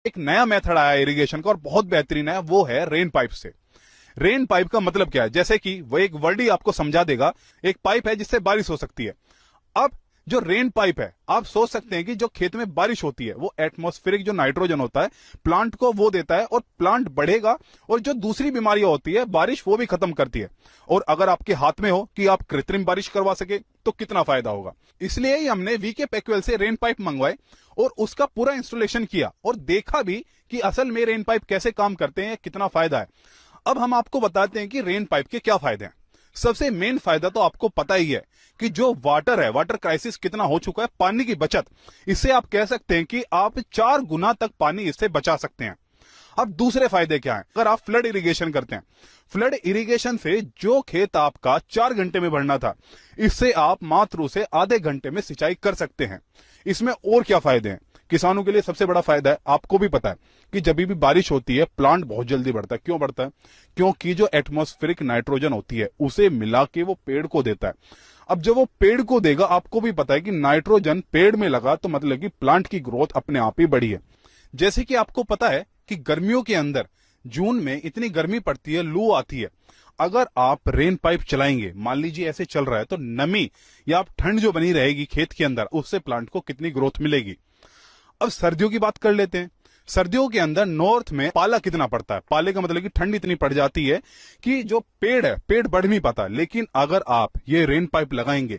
एक नया मेथड आया इरिगेशन का और बहुत बेहतरीन है, वो है रेन पाइप से। रेन पाइप का मतलब क्या है, जैसे कि वो एक वर्ड ही आपको समझा देगा। एक पाइप है जिससे बारिश हो सकती है। अब जो रेन पाइप है, आप सोच सकते हैं कि जो खेत में बारिश होती है वो एटमॉस्फेरिक जो नाइट्रोजन होता है प्लांट को वो देता है और प्लांट बढ़ेगा, और जो दूसरी बीमारियां होती है बारिश वो भी खत्म करती है। और अगर आपके हाथ में हो कि आप कृत्रिम बारिश करवा सके तो कितना फायदा होगा। इसलिए ही हमने वीके पैक्वेल से रेन पाइप मंगवाए और उसका पूरा इंस्टॉलेशन किया और देखा भी कि असल में रेन पाइप कैसे काम करते हैं, कितना फायदा है। अब हम आपको बताते हैं कि रेन पाइप के क्या फायदे हैं। सबसे मेन फायदा तो आपको पता ही है कि जो वाटर है, वाटर क्राइसिस कितना हो चुका है, पानी की बचत। इससे आप कह सकते हैं कि आप 4 गुना तक पानी इससे बचा सकते हैं। अब दूसरे फायदे क्या हैं? अगर आप फ्लड इरिगेशन करते हैं, फ्लड इरिगेशन से जो खेत आपका 4 घंटे में भरना था, इससे आप मात्र उसे आधे घंटे में सिंचाई कर सकते हैं। इसमें और क्या फायदे हैं? किसानों के लिए सबसे बड़ा फायदा है, आपको भी पता है कि जब भी बारिश होती है प्लांट बहुत जल्दी बढ़ता है। क्यों बढ़ता है? क्योंकि जो एटमॉस्फेरिक नाइट्रोजन होती है उसे मिला के वो पेड़ को देता है। अब जब वो पेड़ को देगा, आपको भी पता है कि नाइट्रोजन पेड़ में लगा तो मतलब कि प्लांट की ग्रोथ अपने आप ही बढ़ी है। जैसे कि आपको पता है कि गर्मियों के अंदर जून में इतनी गर्मी पड़ती है, लू आती है। अगर आप रेन पाइप चलाएंगे, मान लीजिए ऐसे चल रहा है, तो नमी या आप ठंड जो बनी रहेगी खेत के अंदर, उससे प्लांट को कितनी ग्रोथ मिलेगी। अब सर्दियों की बात कर लेते हैं। सर्दियों के अंदर नॉर्थ में पाला कितना पड़ता है? पाले का मतलब कि ठंड इतनी पड़ जाती है कि जो पेड़ है, पेड़ बढ़ नहीं पाता। लेकिन अगर आप ये रेन पाइप लगाएंगे